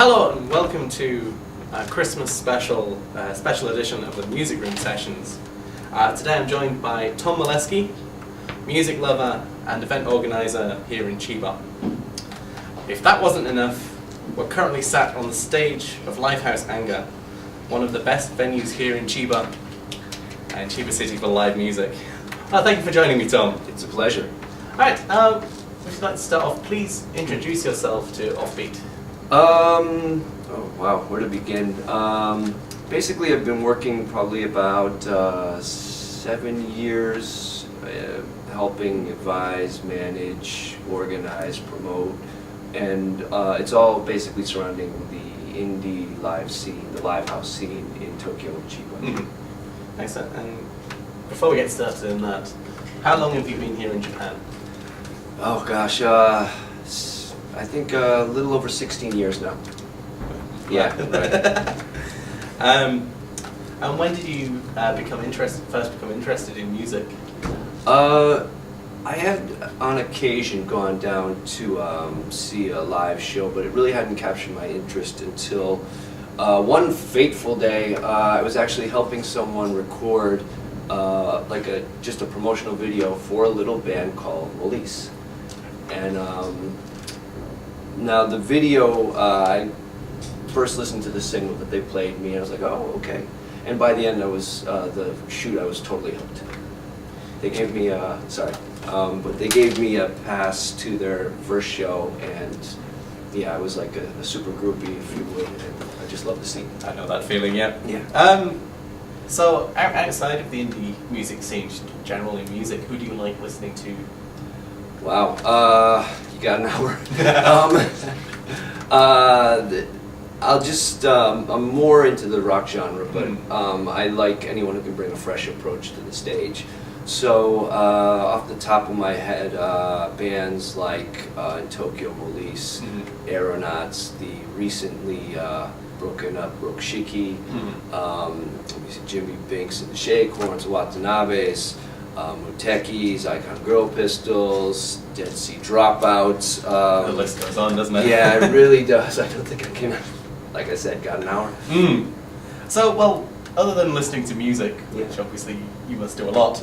Hello and welcome to a Christmas special edition of the Music Room Sessions. Today I'm joined by Tom Melesky, music lover and event organiser here in Chiba. If that wasn't enough, we're currently sat on the stage of Livehouse Anga, one of the best venues here in Chiba and Chiba City for live music. Thank you for joining me, Tom. It's a pleasure. Alright, would you like to start off? Please introduce yourself to Offbeat. Oh wow, where to begin? Basically I've been working probably about 7 years helping advise, manage, organize, promote, and it's all basically surrounding the indie live scene, the Livehouse scene in Tokyo and Chiba. Mm-hmm. Excellent. And before we get started in that, how long have you been here in Japan? Oh gosh, I think a little over 16 years now. Yeah, right. And when did you first become interested in music? I had on occasion gone down to see a live show, but it really hadn't captured my interest until one fateful day. I was actually helping someone record just a promotional video for a little band called Melesky. And now the video, I first listened to the single that they played me, and I was like, oh, okay. And by the end, I was the shoot. I was totally hooked. They gave me but they gave me a pass to their first show, and yeah, I was like a super groupie, if you would. And I just love the scene. I know that feeling. Yeah. Yeah. So outside of the indie music scene, generally music, who do you like listening to? Wow, you got an hour. I'm more into the rock genre, but I like anyone who can bring a fresh approach to the stage. So, off the top of my head, bands like in Tokyo, Melesky, Aeronauts, the recently broken up Rokshiki, Jimmy Binks and the Shakhorns, Watanabes, Mutekis, Icon Girl Pistols, Dead Sea Dropouts. The list goes on, doesn't it? Yeah, it really does. I don't think I can, like I said, got an hour. So, well, other than listening to music, which obviously you must do a lot,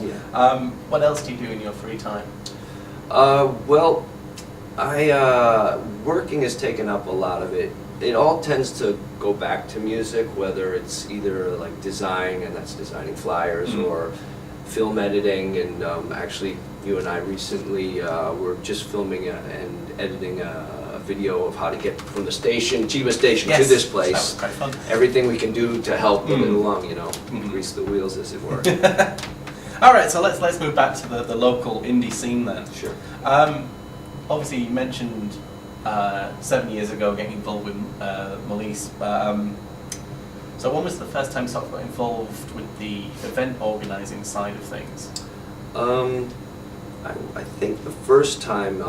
what else do you do in your free time? Well, working has taken up a lot of it. It all tends to go back to music, whether it's either like design, and that's designing flyers, or film editing, and actually you and I recently were just filming and editing a video of how to get from the station, Chiba Station, to this place. That was quite fun. Everything we can do to help move it along, grease the wheels, as it were. All right, so let's move back to the local indie scene then. Sure. Obviously, you mentioned 7 years ago getting involved with Melesky. So when was the first time you got involved with the event organising side of things? I think the first time,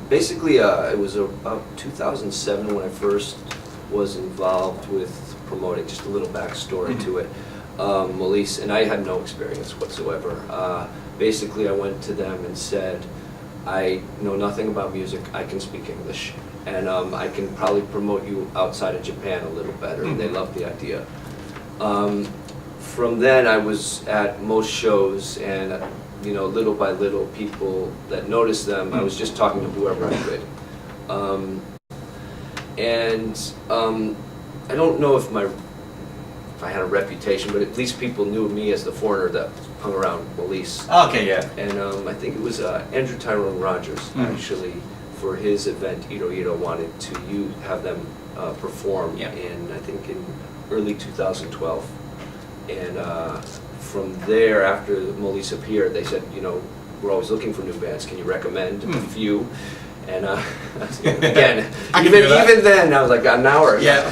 basically it was about 2007 when I first was involved with promoting, just a little backstory to it, Melesky, and I had no experience whatsoever. Basically I went to them and said, I know nothing about music, I can speak English, and I can probably promote you outside of Japan a little better, and they loved the idea. From then I was at most shows, and little by little people that noticed them, I was just talking to whoever I could. I don't know if I had a reputation, but at least people knew me as the foreigner that hung around Melesky. Okay, yeah. And I think it was Andrew Tyrone Rogers, actually, for his event, Iro wanted to have them perform in early 2012. And from there, after Melesky appeared, they said, we're always looking for new bands. Can you recommend a few? And again, even then, I was like, got an hour. Yeah.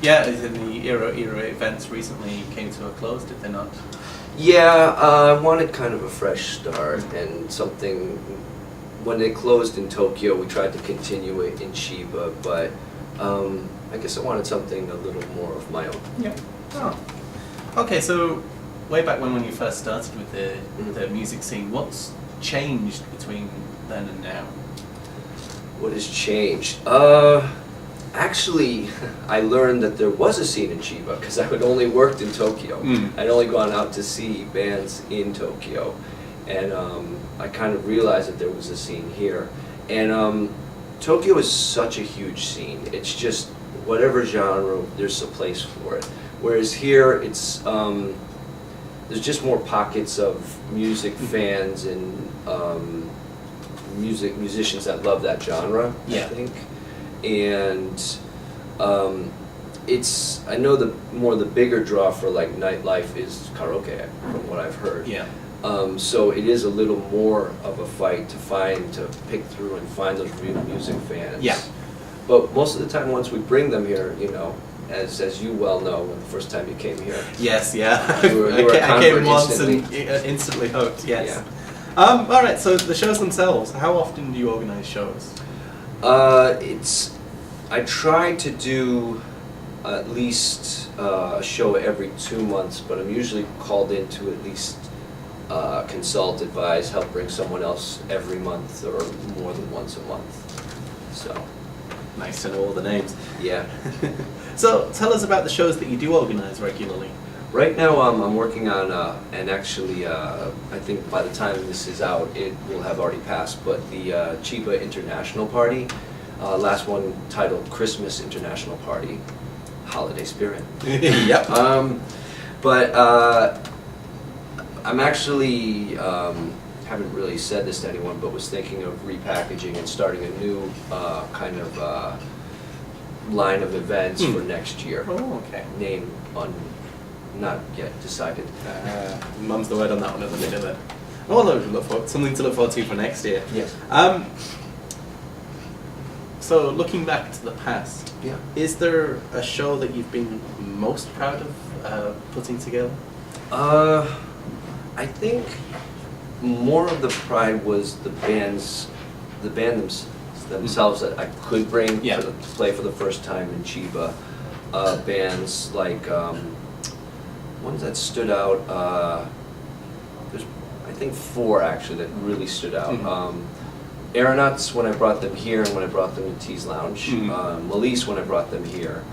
Yeah, in the Iro events recently came to a close, did they not? Yeah, I wanted kind of a fresh start and something. When they closed in Tokyo, we tried to continue it in Chiba, but I guess I wanted something a little more of my own. Yeah. Oh. Okay, so way back when you first started with the music scene, what's changed between then and now? What has changed? Actually, I learned that there was a scene in Chiba because I had only worked in Tokyo. I'd only gone out to see bands in Tokyo, and I kind of realized that there was a scene here. And Tokyo is such a huge scene. It's just whatever genre, there's a place for it. Whereas here, it's there's just more pockets of music fans and musicians that love that genre, I think. And it's, I know the bigger draw for like nightlife is karaoke, from what I've heard. Yeah. So it is a little more of a fight to pick through and find those real music fans. Yeah. But most of the time, once we bring them here, you know, as you well know, when the first time you came here. Yes, yeah. You were a I came convert once instantly. and instantly hooked, yes. Yeah. All right, so the shows themselves, how often do you organise shows? I try to do at least a show every 2 months, but I'm usually called in to at least consult, advise, help bring someone else every month or more than once a month. So, Nice to know all the names. yeah. So tell us about the shows that you do organise regularly. Right now I'm working on, and actually I think by the time this is out it will have already passed, but the Chiba International Party, last one titled Christmas International Party, Holiday Spirit. Yep. But I'm actually, haven't really said this to anyone, but was thinking of repackaging and starting a new kind of line of events for next year. Oh, okay. Name not yet decided. Mum's the word on that one at the minute then. Oh, something to look forward to for next year. Yes. So looking back to the past, Yeah. is there a show that you've been most proud of putting together? I think more of the pride was the band themselves that I could bring Yeah. to play for the first time in Chiba. Bands like ones that stood out. There's I think 4 actually that really stood out. Aeronauts when I brought them here and when I brought them to Tea's Lounge. Melesky when I brought them here.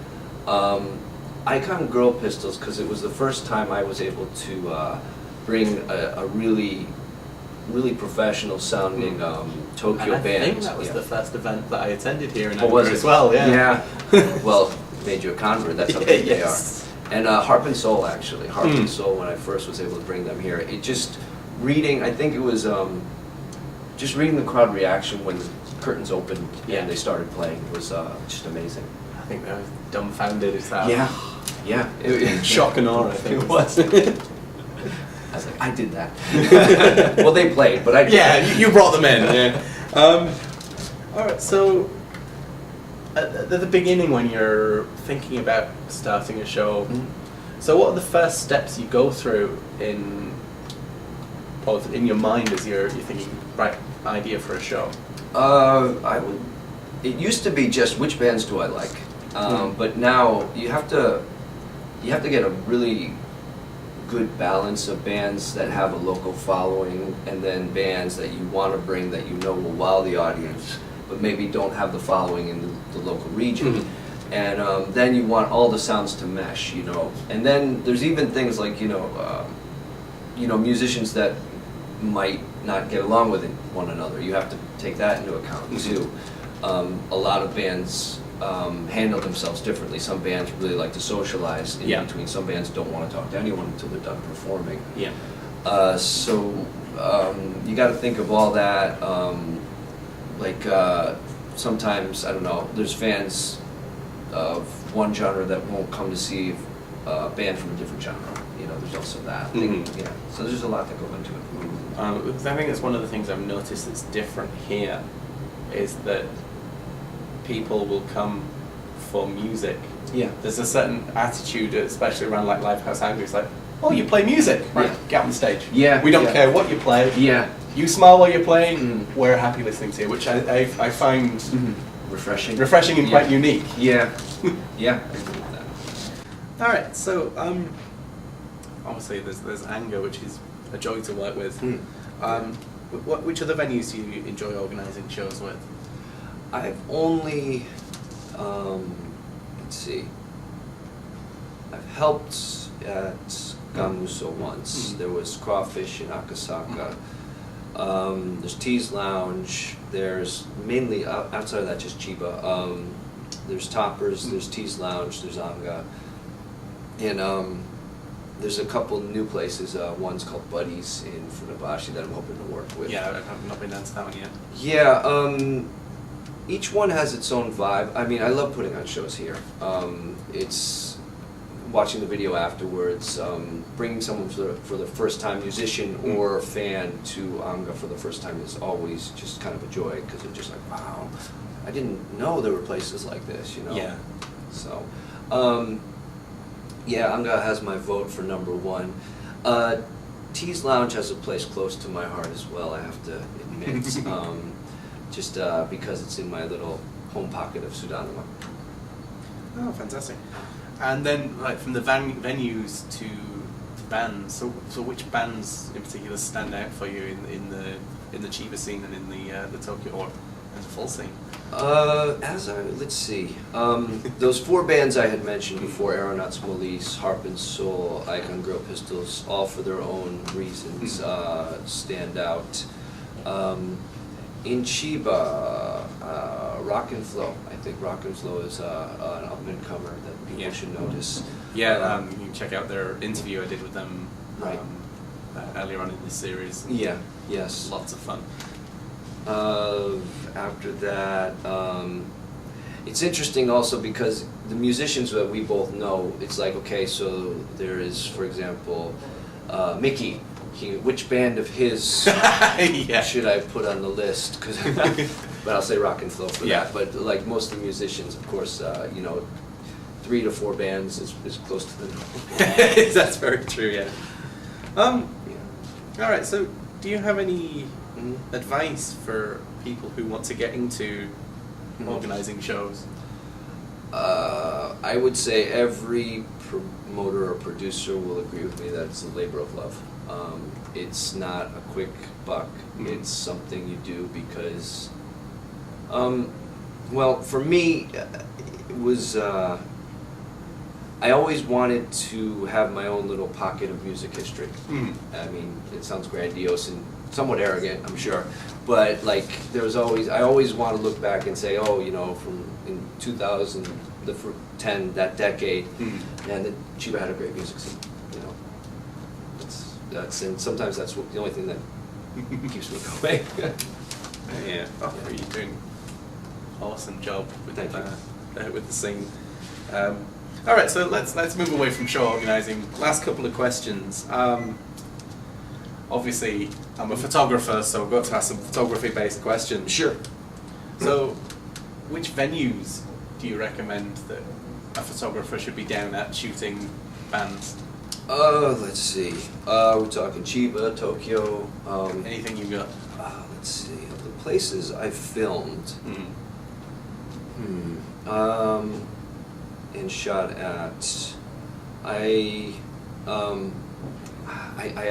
Icon Girl Pistols because it was the first time I was able to bring a really professional sounding Tokyo And I band. think that was the first event that I attended here in Oh, was Edinburgh it? as well, yeah. Yeah. Well, made you a convert, that's how big they are. Yes. And Harp and Soul, actually. Harp and Soul, when I first was able to bring them here. It just, reading, I think it was, just reading the crowd reaction when the curtains opened and they started playing was just amazing. I think they were dumbfounded as that. Yeah. Shock and awe, I think. It was. I was like, I did that. Well, they played, but I did. Yeah, you brought them in. Yeah. Alright, so at the beginning when you're thinking about starting a show, so what are the first steps you go through in your mind as you're thinking, right, idea for a show? It used to be just which bands do I like, but now you have to get a really good balance of bands that have a local following and then bands that you want to bring that you know will wow the audience but maybe don't have the following in the local region. And then you want all the sounds to mesh, you know. And then there's even things like, musicians that might not get along with one another. You have to take that into account too. A lot of bands handle themselves differently. Some bands really like to socialize in between. Some bands don't want to talk to anyone until they're done performing. So you got to think of all that. Sometimes, I don't know, there's fans of one genre that won't come to see a band from a different genre. You know, there's also that. So there's a lot that goes into it. Because I think that's one of the things I've noticed that's different here, is that people will come for music. There's a certain attitude, especially around like Livehouse Anga. It's like, oh, you play music, right? Get on the stage. We don't care what you play. You smile while you're playing. We're happy listening to you, which I find refreshing and quite unique. I agree with that. All right, so obviously there's Anga, which is a joy to work with. Which other venues do you enjoy organising shows with? I've only Let's see. I've helped at Gamuso once. There was Crawfish in Akasaka. There's Tea's Lounge. There's mainly outside of that just Chiba. There's Toppers. There's Tea's Lounge. There's Anga, and there's a couple new places. One's called Buddies in Funabashi that I'm hoping to work with. Yeah, I've not been down to that one yet. Yeah. Each one has its own vibe. I mean, I love putting on shows here. It's watching the video afterwards, bringing someone for the first time, musician or fan, to Anga for the first time is always just kind of a joy, because they're just like, wow, I didn't know there were places like this, you know? Yeah. So, yeah, Anga has my vote for #1. Tea's Lounge has a place close to my heart as well, I have to admit. Just because it's in my little home pocket of Sudanama. Oh, fantastic. And then, like, from the venues to bands, so which bands in particular stand out for you in the Chiba scene and in the Tokyo, or in the full scene? Let's see. Those 4 bands I had mentioned before, Aeronauts Police, Harp and Soul, Icon Girl Pistols, all for their own reasons stand out. In Chiba, Rock and Flow. I think Rock and Flow is an up-and-comer that people should notice. Yeah, you can check out their interview I did with them Right. Earlier on in this series. Yeah, yes. Lots of fun. After that, it's interesting also because the musicians that we both know, it's like, okay, so there is, for example, Mickey. Which band of his should I put on the list? But I'll say Rock and Flow for that. But like most of the musicians, of course, 3 to 4 bands is close to the normal. That's very true. Yeah. All right. So, do you have any advice for people who want to get into organizing shows? I would say every promoter or producer will agree with me that it's a labor of love. It's not a quick buck. It's something you do because, well, for me, it was, I always wanted to have my own little pocket of music history. I mean, it sounds grandiose and somewhat arrogant, I'm sure, but like, I always want to look back and say, oh, from in 2010, that decade, and Chiba had a great music scene, and sometimes that's the only thing that keeps me going. Yeah, you're doing an awesome job with the scene. All right, so let's move away from show organizing. Last couple of questions. Obviously, I'm a photographer, so I've got to ask some photography-based questions. Sure. So, which venues do you recommend that a photographer should be down at shooting bands? Let's see. We're talking Chiba, Tokyo. Anything you got? Let's see. Of the places I filmed and shot at, I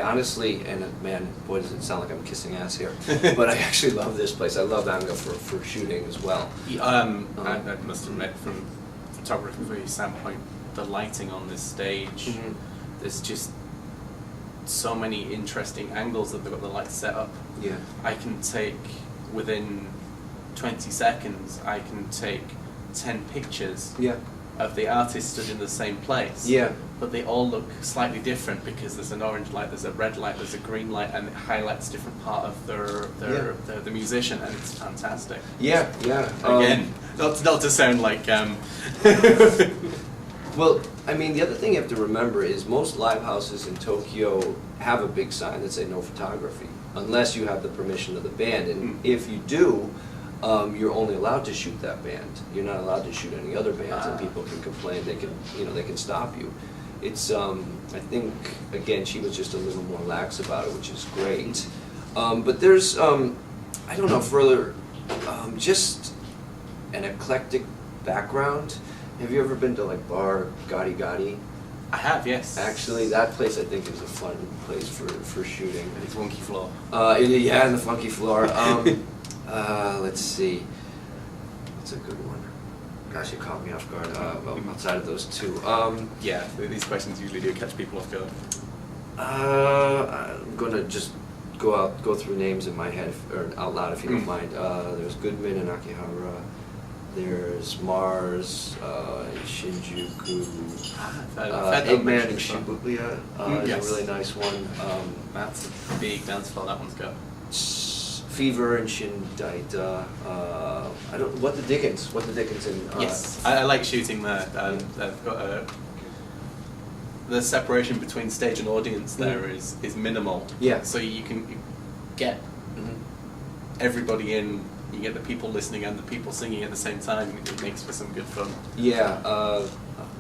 honestly, and man, boy, does it sound like I'm kissing ass here, but I actually love this place. I love Anga for shooting as well. I must admit, from a photography standpoint, the lighting on this stage, there's just so many interesting angles that they've got the lights set up. Yeah. I can take, within 20 seconds, I can take 10 pictures of the artist stood in the same place. Yeah. But they all look slightly different because there's an orange light, there's a red light, there's a green light, and it highlights different part of the musician, and it's fantastic. Yeah, yeah. Again, not to sound like. Well, I mean, the other thing you have to remember is most live houses in Tokyo have a big sign that say no photography, unless you have the permission of the band. And if you do, you're only allowed to shoot that band. You're not allowed to shoot any other bands, and people can complain. They can stop you. It's, I think, again, she was just a little more lax about it, which is great. But there's, I don't know, further, just an eclectic background. Have you ever been to like Bar Gotti Gotti? I have, yes. Actually, that place I think is a fun place for shooting. And it's wonky floor. Yeah, and the funky floor. Let's see. What's a good one? Gosh, you caught me off guard. Outside of those two, Yeah, these questions usually do catch people off guard. I'm gonna just go through names in my head or out loud if you don't mind. There's Goodman and Akihara. There's Mars, Shinjuku. Eggman and Shibuya is a really nice one. That's a big dance floor that one's got. Fever and Shindaita. I don't. What the Dickens in. Yes, I like shooting there. They've got the separation between stage and audience there is minimal. Yeah. So you can get everybody in. You get the people listening and the people singing at the same time. It makes for some good fun. Yeah. What is the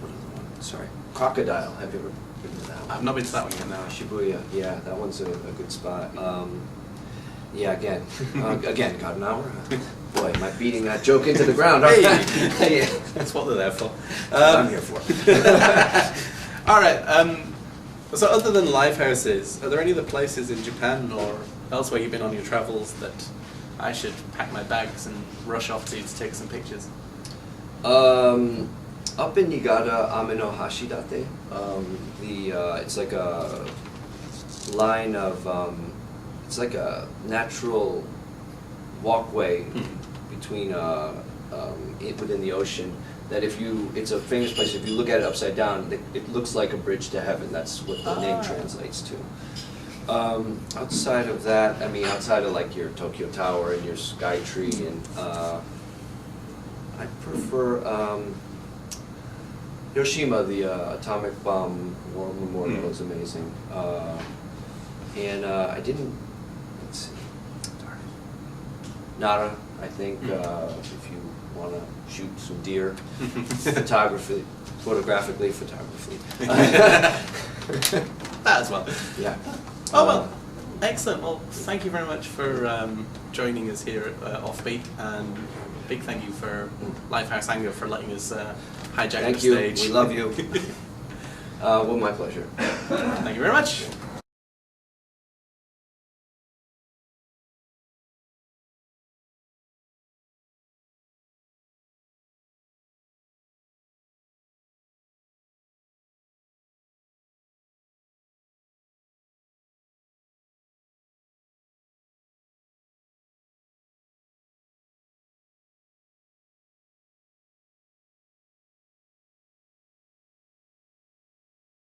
one? Sorry. Crocodile. Have you ever been to that one? I've not been to that one yet. No. Shibuya. Yeah, that one's a good spot. Yeah, again, got an hour. Boy, am I beating that joke into the ground? Hey, Yeah. that's what they're there for. I'm here for. All right. So, other than live houses, are there any other places in Japan or elsewhere you've been on your travels that I should pack my bags and rush off to take some pictures? Up in Niigata, Ame no Hashidate. It's like a line of. It's like a natural walkway between within the ocean. That it's a famous place. If you look at it upside down, it looks like a bridge to heaven. That's what the name translates to. Outside of that, outside of like your Tokyo Tower and your Sky Tree, and I prefer Hiroshima. The atomic bomb war memorial is amazing. And I didn't. Let's see. Nara, I think, if you want to shoot some deer, photographically. That as well. Yeah. Oh well, excellent. Well, thank you very much for joining us here at Offbeat, and big thank you for Livehouse Anga for letting us hijack the stage. Thank you. We love you. Well, my pleasure. Thank you very much.